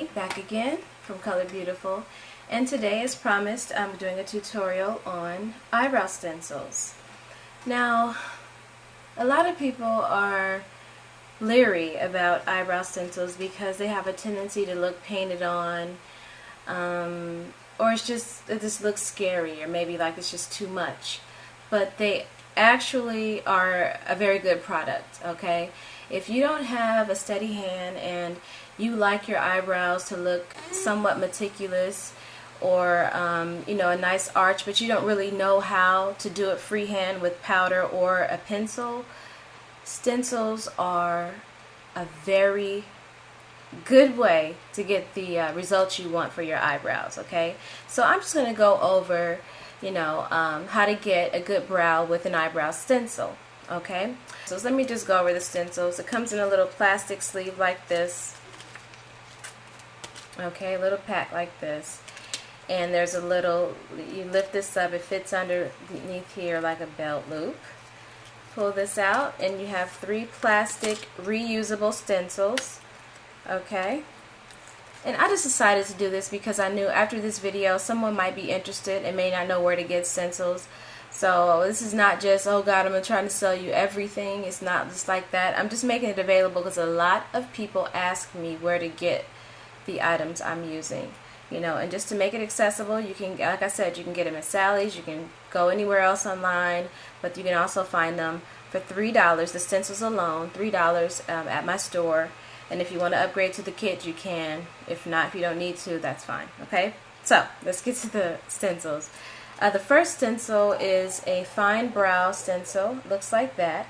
Amy back again from Color Beautiful, and today, as promised, I'm doing a tutorial on eyebrow stencils. Now, a lot of people are leery about eyebrow stencils because they have a tendency to look painted on, or it just looks scary, or maybe like it's just too much. But they actually are a very good product, okay? If you don't have a steady hand and you like your eyebrows to look somewhat meticulous, or you know, a nice arch, but you don't really know how to do it freehand with powder or a pencil, stencils are a very good way to get the results you want for your eyebrows, okay? So I'm just going to go over, you know, how to get a good brow with an eyebrow stencil, okay? So let me just go over the stencils. It comes in a little plastic sleeve like this, okay, a little pack like this. And there's a little, you lift this up, it fits underneath here like a belt loop. Pull this out and you have 3 plastic reusable stencils, okay? And I just decided to do this because I knew after this video someone might be interested and may not know where to get stencils. So this is not just, oh God, I'm trying to sell you everything. It's not just like that. I'm just making it available because a lot of people ask me where to get the items I'm using. You know, and just to make it accessible, you can, like I said, you can get them at Sally's, you can go anywhere else online, but you can also find them for $3, the stencils alone, $3 at my store. And if you want to upgrade to the kit, you can. If not, if you don't need to, that's fine, okay? So, let's get to the stencils. The first stencil is a fine brow stencil, looks like that.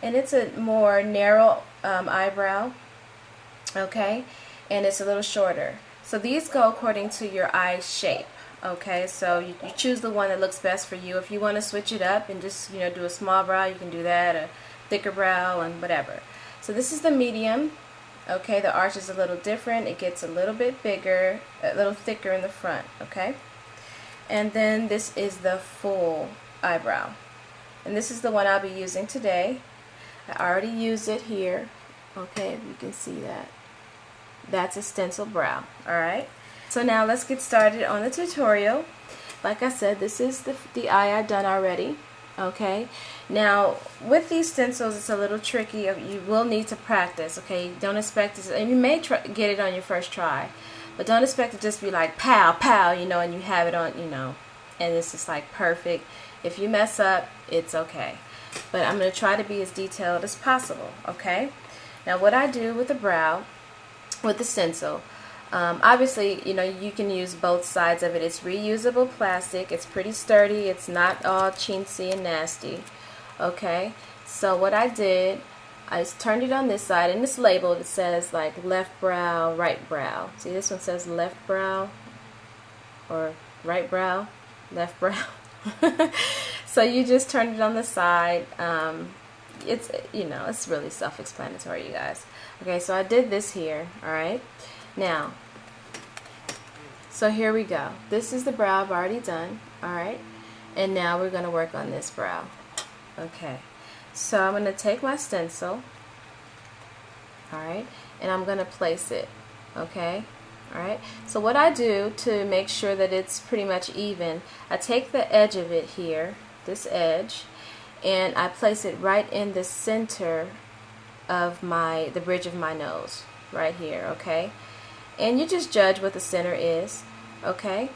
And it's a more narrow eyebrow, okay? And it's a little shorter. So these go according to your eye shape, okay? So you choose the one that looks best for you. If you want to switch it up and just, you know, do a small brow, you can do that, a thicker brow, and whatever. So this is the medium, okay? The arch is a little different. It gets a little bit bigger, a little thicker in the front, okay? And then this is the full eyebrow. And this is the one I'll be using today. I already used it here, okay, if you can see that. That's a stencil brow, alright? So now let's get started on the tutorial. Like I said, this is the eye I've done already, okay? Now, with these stencils, it's a little tricky. You will need to practice, okay? Don't expect it, and you may get it on your first try, but don't expect it to just be like pow, pow, you know, and you have it on, you know, and it's just like perfect. If you mess up, it's okay. But I'm going to try to be as detailed as possible, okay? Now, what I do with the brow, with the stencil, obviously, you know, you can use both sides of it. It's reusable plastic. It's pretty sturdy. It's not all chintzy and nasty. Okay, so what I did, I just turned it on this side, and it's labeled. It says like left brow, right brow. See, this one says left brow or right brow, left brow. So you just turn it on the side. It's, you know, it's really self-explanatory, you guys. Okay, so I did this here, alright? Now, so here we go. This is the brow I've already done, alright? And now we're going to work on this brow. Okay, so I'm going to take my stencil, alright, and I'm going to place it, okay? Alright, so what I do to make sure that it's pretty much even, I take the edge of it here, this edge, and I place it right in the center of the bridge of my nose, right here, okay? And you just judge what the center is, okay?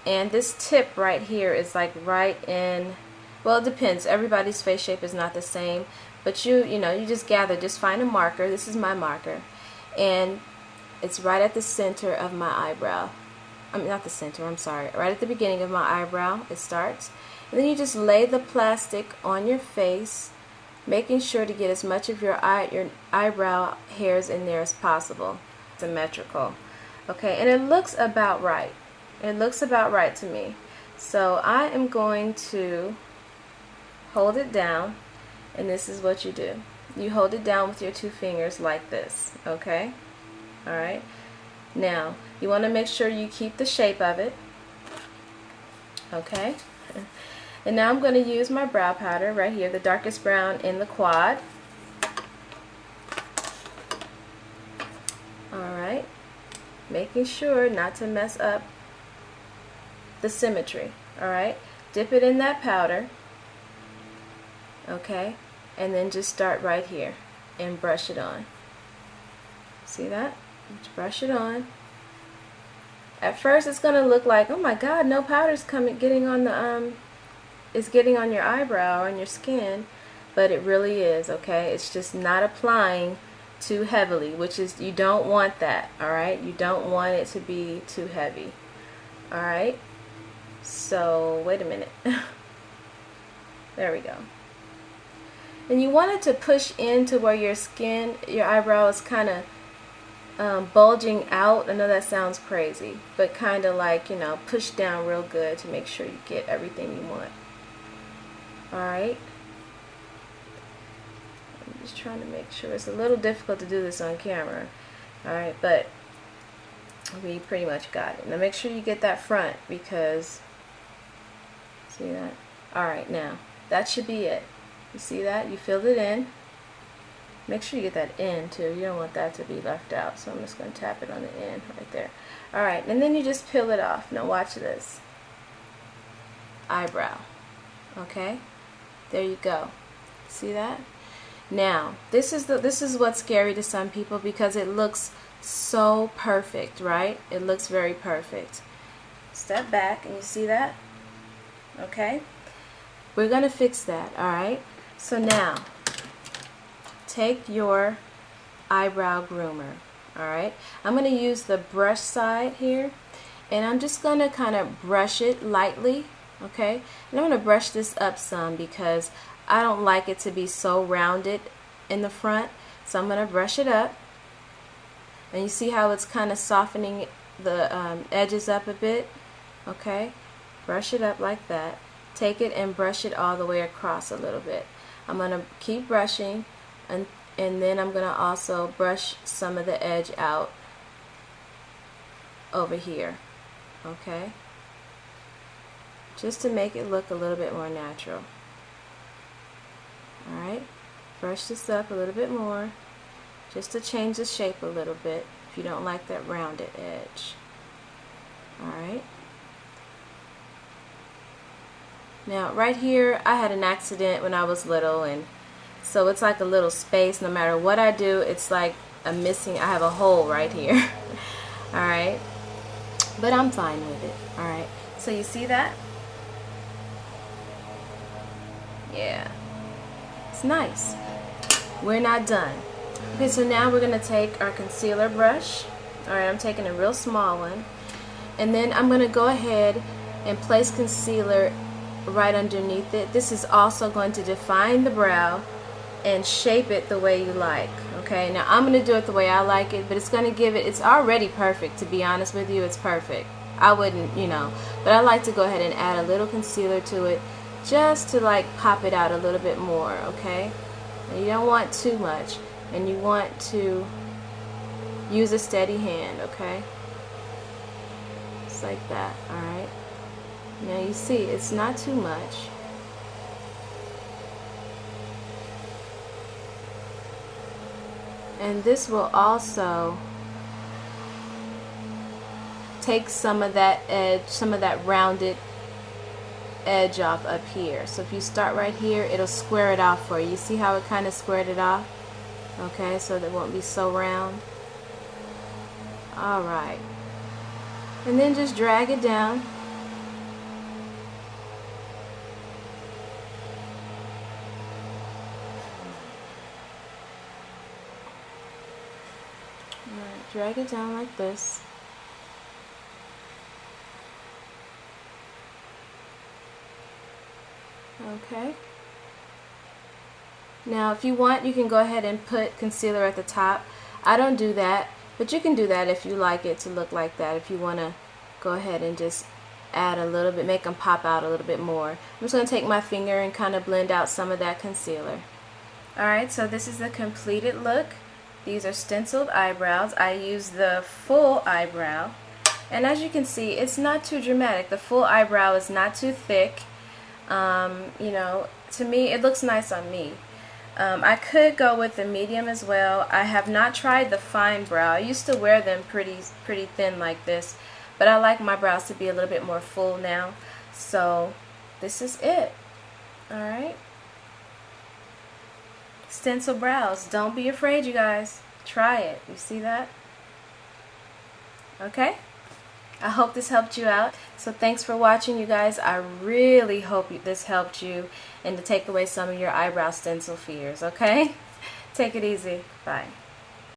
And this tip right here is like right in, well, it depends. Everybody's face shape is not the same, but you know, you just find a marker. This is my marker, and it's right at the center of my eyebrow. I mean, not the center, I'm sorry. Right at the beginning of my eyebrow, it starts. And then you just lay the plastic on your face, making sure to get as much of your eyebrow hairs in there as possible. Symmetrical. Okay, and it looks about right. It looks about right to me. So I am going to hold it down, and this is what you do. You hold it down with your 2 fingers like this, okay? Alright. Now, you want to make sure you keep the shape of it. Okay? And now I'm going to use my brow powder right here, the darkest brown in the quad. Alright. making sure not to mess up the symmetry. Alright, dip it in that powder, okay, and then just start right here and brush it on. See that? Just brush it on. At first it's gonna look like, oh my god, no powder's getting on the it's getting on your eyebrow or on your skin, but it really is, okay? It's just not applying too heavily, which is, you don't want that, alright? You don't want it to be too heavy. Alright? So, wait a minute. There we go. And you want it to push into where your skin, your eyebrow is kind of bulging out. I know that sounds crazy, but kind of like, you know, push down real good to make sure you get everything you want. Alright? I'm just trying to make sure. It's a little difficult to do this on camera. Alright, but we pretty much got it. Now make sure you get that front, because, see that? Alright, now, that should be it. You see that? You filled it in. Make sure you get that in too. You don't want that to be left out. So I'm just going to tap it on the end right there. Alright, and then you just peel it off. Now watch this. Eyebrow. Okay? There you go. See that? Now, this is what's scary to some people, because it looks so perfect, right? It looks very perfect. Step back and you see that? Okay? We're going to fix that, alright? So now, take your eyebrow groomer, alright? I'm going to use the brush side here, and I'm just going to kind of brush it lightly, okay? And I'm going to brush this up some, because I don't like it to be so rounded in the front. So I'm going to brush it up, and you see how it's kind of softening the edges up a bit, okay? Brush it up like that. Take it and brush it all the way across a little bit. I'm going to keep brushing, and then I'm going to also brush some of the edge out over here, okay? Just to make it look a little bit more natural. Alright, brush this up a little bit more, just to change the shape a little bit if you don't like that rounded edge. Alright. Now right here, I had an accident when I was little, and so it's like a little space. No matter what I do, it's like I have a hole right here. Alright, but I'm fine with it. Alright, so you see that? Yeah, it's nice. We're not done. Okay, so now we're going to take our concealer brush. Alright, I'm taking a real small one, and then I'm going to go ahead and place concealer right underneath it. This is also going to define the brow and shape it the way you like. Okay, now I'm going to do it the way I like it, but it's going to give it, it's already perfect, to be honest with you. It's perfect. I wouldn't, you know, but I like to go ahead and add a little concealer to it, just to like pop it out a little bit more, okay? And you don't want too much, and you want to use a steady hand, okay? Just like that, alright? Now you see, it's not too much. And this will also take some of that edge, some of that rounded edge off up here. So if you start right here, it'll square it off for you. You see how it kind of squared it off? Okay, so that it won't be so round. Alright. And then just drag it down. Alright, drag it down like this. Okay. Now if you want, you can go ahead and put concealer at the top. I don't do that, but you can do that if you like it to look like that. If you want to go ahead and just add a little bit, make them pop out a little bit more. I'm just going to take my finger and kind of blend out some of that concealer. Alright, so this is the completed look. These are stenciled eyebrows. I use the full eyebrow, and as you can see, it's not too dramatic. The full eyebrow is not too thick. You know, to me, it looks nice on me. I could go with the medium as well. I have not tried the fine brow. I used to wear them pretty thin like this, but I like my brows to be a little bit more full now. So this is it. Alright. Stencil brows. Don't be afraid, you guys. Try it. You see that? Okay? I hope this helped you out. So thanks for watching, you guys. I really hope this helped you and to take away some of your eyebrow stencil fears, okay? Take it easy. Bye.